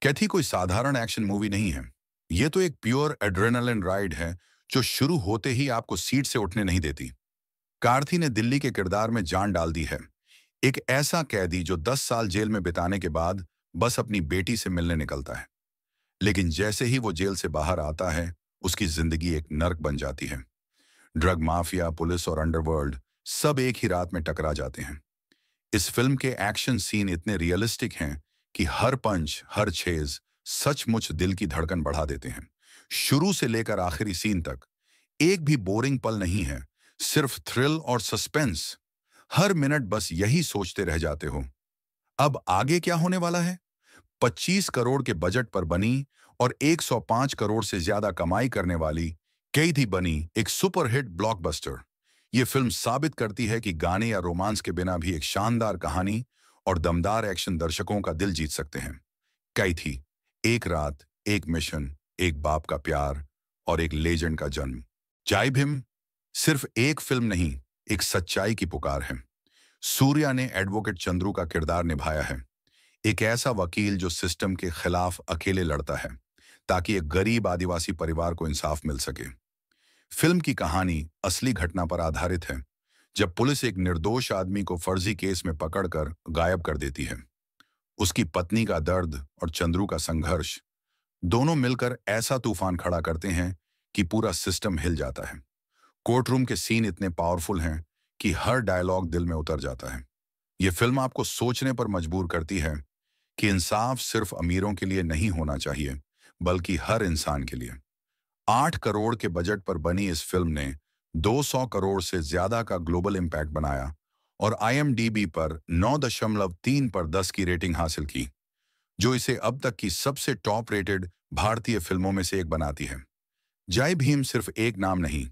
कैथी कोई साधारण action movie नहीं है। ये तो एक प्योर एड्रेनालिन राइड है जो शुरू होते ही आपको सीट से उठने नहीं देती। कार्थी ने दिल्ली के किरदार में जान डाल दी है। एक ऐसा कैदी जो 10 साल जेल में बिताने के बाद बस अपनी बेटी से मिलने निकलता है, लेकिन जैसे ही वो जेल से बाहर आता है, उसकी जिंदगी एक नर्क बन जाती है। ड्रग माफिया, पुलिस और अंडरवर्ल्ड सब एक ही रात में टकरा जाते हैं। इस फिल्म के एक्शन सीन इतने रियलिस्टिक हैं कि हर पंच, हर छेज सचमुच दिल की धड़कन बढ़ा देते हैं। शुरू से लेकर आखिरी सीन तक एक भी बोरिंग पल नहीं है, सिर्फ थ्रिल और सस्पेंस। हर मिनट बस यही सोचते रह जाते हो, अब आगे क्या होने वाला है। 25 करोड़ के बजट पर बनी और 105 करोड़ से ज्यादा कमाई करने वाली कैदी बनी एक सुपरहिट ब्लॉकबस्टर। ये फिल्म साबित करती है कि गाने या रोमांस के बिना भी एक शानदार कहानी और दमदार एक्शन दर्शकों का दिल जीत सकते हैं। कैथी, एक रात, एक मिशन, एक बाप का प्यार और एक लेजेंड का जन्म। जय भीम सिर्फ एक फिल्म नहीं, एक सच्चाई की पुकार है। सूर्या ने एडवोकेट चंद्रू का किरदार निभाया है, एक ऐसा वकील जो सिस्टम के खिलाफ अकेले लड़ता है ताकि एक गरीब आदिवासी परिवार को इंसाफ मिल सके। फिल्म की कहानी असली घटना पर आधारित है, जब पुलिस एक निर्दोष आदमी को फर्जी केस में पकड़कर गायब कर देती है। उसकी पत्नी का दर्द और चंद्रू का संघर्ष दोनों मिलकर ऐसा तूफान खड़ा करते हैं कि पूरा सिस्टम हिल जाता है। कोर्ट रूम के सीन इतने पावरफुल हैं कि हर डायलॉग दिल में उतर जाता है। यह फिल्म आपको सोचने पर मजबूर करती है कि इंसाफ सिर्फ अमीरों के लिए नहीं होना चाहिए, बल्कि हर इंसान के लिए। 8 करोड़ के बजट पर बनी इस फिल्म ने 200 करोड़ से ज्यादा का ग्लोबल इम्पैक्ट बनाया और IMDb पर 9.3 पर 10 की रेटिंग हासिल की, जो इसे अब तक की सबसे टॉप रेटेड भारतीय फिल्मों में से एक बनाती है। जय भीम सिर्फ एक नाम नहीं,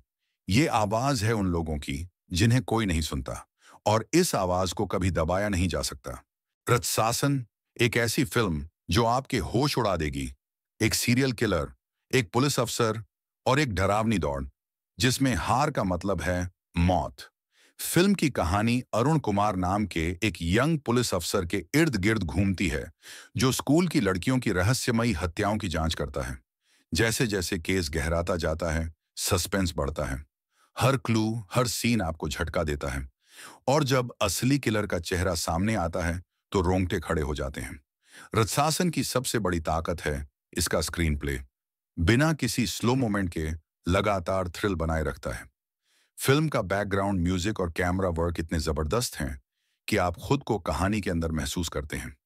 ये आवाज है उन लोगों की जिन्हें कोई नहीं सुनता, और इस आवाज को कभी दबाया नहीं जा सकता। रत्सासन, एक ऐसी फिल्म जो आपके होश उड़ा देगी। एक सीरियल किलर, एक पुलिस अफसर और एक डरावनी दौड़ जिसमें हार का मतलब है मौत। फिल्म की कहानी अरुण कुमार नाम के एक यंग पुलिस अफसर के इर्द गिर्द घूमती है, जो स्कूल की लड़कियों की रहस्यमयी हत्याओं की जांच करता है। जैसे जैसे केस गहराता जाता है, सस्पेंस बढ़ता है। हर क्लू, हर सीन आपको झटका देता है, और जब असली किलर का चेहरा सामने आता है तो रोंगटे खड़े हो जाते हैं। रत्सासन की सबसे बड़ी ताकत है इसका स्क्रीन प्ले। बिना किसी स्लो मोमेंट के लगातार थ्रिल बनाए रखता है। फिल्म का बैकग्राउंड म्यूजिक और कैमरा वर्क इतने जबरदस्त हैं कि आप खुद को कहानी के अंदर महसूस करते हैं।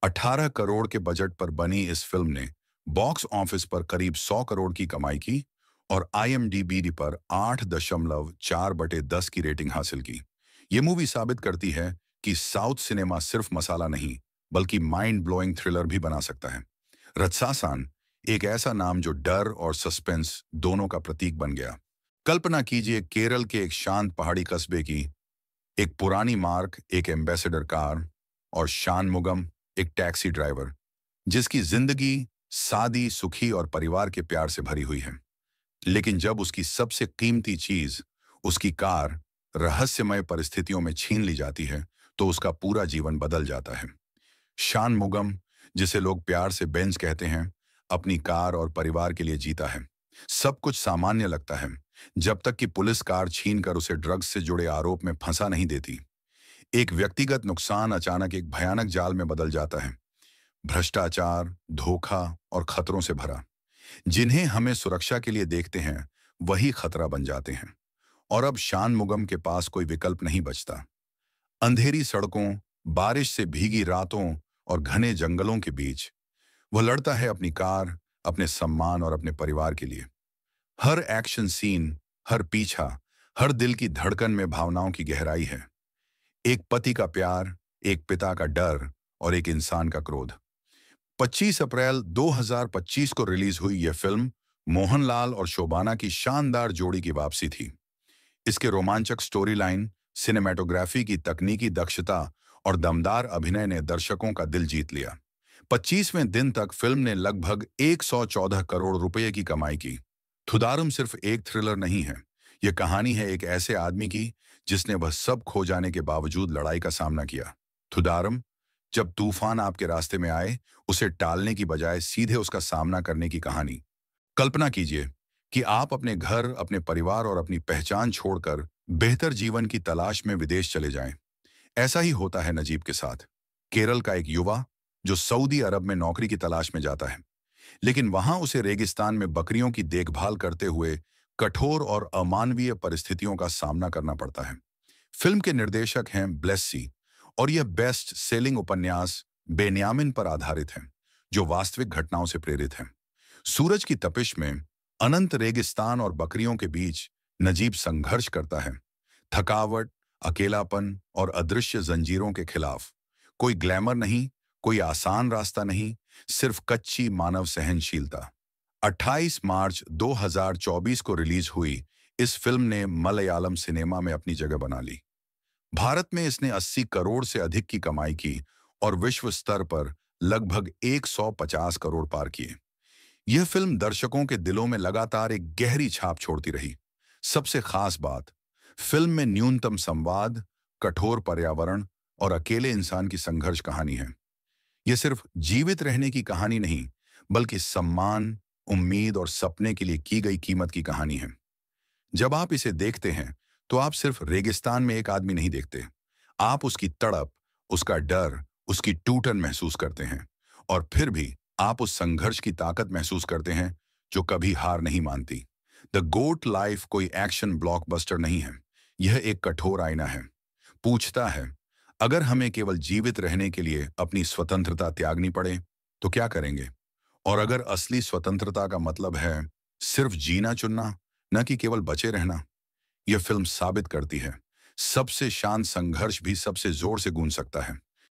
18 करोड़ के बजट पर बनी इस फिल्म ने बॉक्स ऑफिस पर करीब 100 करोड़ की कमाई की और IMDb पर 8.4/10 की रेटिंग हासिल की। ये मूवी साबित करती है कि साउथ सिनेमा सिर्फ मसाला नहीं, बल्कि माइंड ब्लोइंग थ्रिलर भी बना सकता है। रत्सासान, एक ऐसा नाम जो डर और सस्पेंस दोनों का प्रतीक बन गया। कल्पना कीजिए केरल के एक शांत पहाड़ी कस्बे की, एक पुरानी मार्क, एक एम्बेसडर कार, और शानमुगम, एक टैक्सी ड्राइवर जिसकी जिंदगी सादी, सुखी और परिवार के प्यार से भरी हुई है। लेकिन जब उसकी सबसे कीमती चीज, उसकी कार, रहस्यमय परिस्थितियों में छीन ली जाती है, तो उसका पूरा जीवन बदल जाता है। शानमुगम, जिसे लोग प्यार से बेंज कहते हैं, अपनी कार और परिवार के लिए जीता है। सब कुछ सामान्य लगता है जब तक कि पुलिस कार छीनकर उसे ड्रग्स से जुड़े आरोप में फंसा नहीं देती। एक व्यक्तिगत नुकसान अचानक एक भयानक जाल में बदल जाता है, भ्रष्टाचार, धोखा और खतरों से भरा। जिन्हें हमें सुरक्षा के लिए देखते हैं, वही खतरा बन जाते हैं। और अब शानमुगम के पास कोई विकल्प नहीं बचता। अंधेरी सड़कों, बारिश से भीगी रातों और घने जंगलों के बीच वह लड़ता है अपनी कार, अपने सम्मान और अपने परिवार के लिए। हर एक्शन सीन, हर पीछा, हर दिल की धड़कन में भावनाओं की गहराई है। एक पति का प्यार, एक पिता का डर और एक इंसान का क्रोध। 25 अप्रैल 2025 को रिलीज हुई यह फिल्म मोहनलाल और शोभाना की शानदार जोड़ी की वापसी थी। इसके रोमांचक स्टोरी लाइन, सिनेमैटोग्राफी की तकनीकी दक्षता और दमदार अभिनय ने दर्शकों का दिल जीत लिया। 25वें दिन तक फिल्म ने लगभग 114 करोड़ रुपए की कमाई की। थुदारुम सिर्फ एक थ्रिलर नहीं है, यह कहानी है एक ऐसे आदमी की जिसने वह सब खो जाने के बावजूद लड़ाई का सामना किया। थुदारुम जब तूफान आपके रास्ते में आए, उसे टालने की बजाय सीधे उसका सामना करने की कहानी। कल्पना कीजिए कि आप अपने घर, अपने परिवार और अपनी पहचान छोड़कर बेहतर जीवन की तलाश में विदेश चले जाएं। ऐसा ही होता है नजीब के साथ। केरल का एक युवा जो सऊदी अरब में नौकरी की तलाश में जाता है, लेकिन वहां उसे रेगिस्तान में बकरियों की देखभाल करते हुए कठोर और अमानवीय परिस्थितियों का सामना करना पड़ता है। फिल्म के निर्देशक हैं ब्लेसी, और यह बेस्ट सेलिंग उपन्यास बेन्यामिन पर आधारित है, जो वास्तविक घटनाओं से प्रेरित है। सूरज की तपिश में अनंत रेगिस्तान और बकरियों के बीच नजीब संघर्ष करता है। थकावट, अकेलापन और अदृश्य जंजीरों के खिलाफ। कोई ग्लैमर नहीं, कोई आसान रास्ता नहीं, सिर्फ कच्ची मानव सहनशीलता। 28 मार्च 2024 को रिलीज हुई इस फिल्म ने मलयालम सिनेमा में अपनी जगह बना ली। भारत में इसने 80 करोड़ से अधिक की कमाई की और विश्व स्तर पर लगभग 150 करोड़ पार किए। यह फिल्म दर्शकों के दिलों में लगातार एक गहरी छाप छोड़ती रही। सबसे खास बात, फिल्म में न्यूनतम संवाद, कठोर पर्यावरण और अकेले इंसान की संघर्ष कहानी है। यह सिर्फ जीवित रहने की कहानी नहीं, बल्कि सम्मान, उम्मीद और सपने के लिए की गई कीमत की कहानी है। जब आप इसे देखते हैं, तो आप सिर्फ रेगिस्तान में एक आदमी नहीं देखते। आप उसकी तड़प, उसका डर, उसकी टूटन महसूस करते हैं। और फिर भी आप उस संघर्ष की ताकत महसूस करते हैं जो कभी हार नहीं मानती। द गोट लाइफ कोई एक्शन ब्लॉकबस्टर नहीं है। यह एक कठोर आईना है। पूछता है, अगर हमें केवल जीवित रहने के लिए अपनी स्वतंत्रता त्यागनी पड़े, तो क्या करेंगे? और अगर असली स्वतंत्रता का मतलब है सिर्फ जीना चुनना, न कि केवल बचे रहना, यह फिल्म साबित करती है सबसे शांत संघर्ष भी सबसे जोर से गूंज सकता है।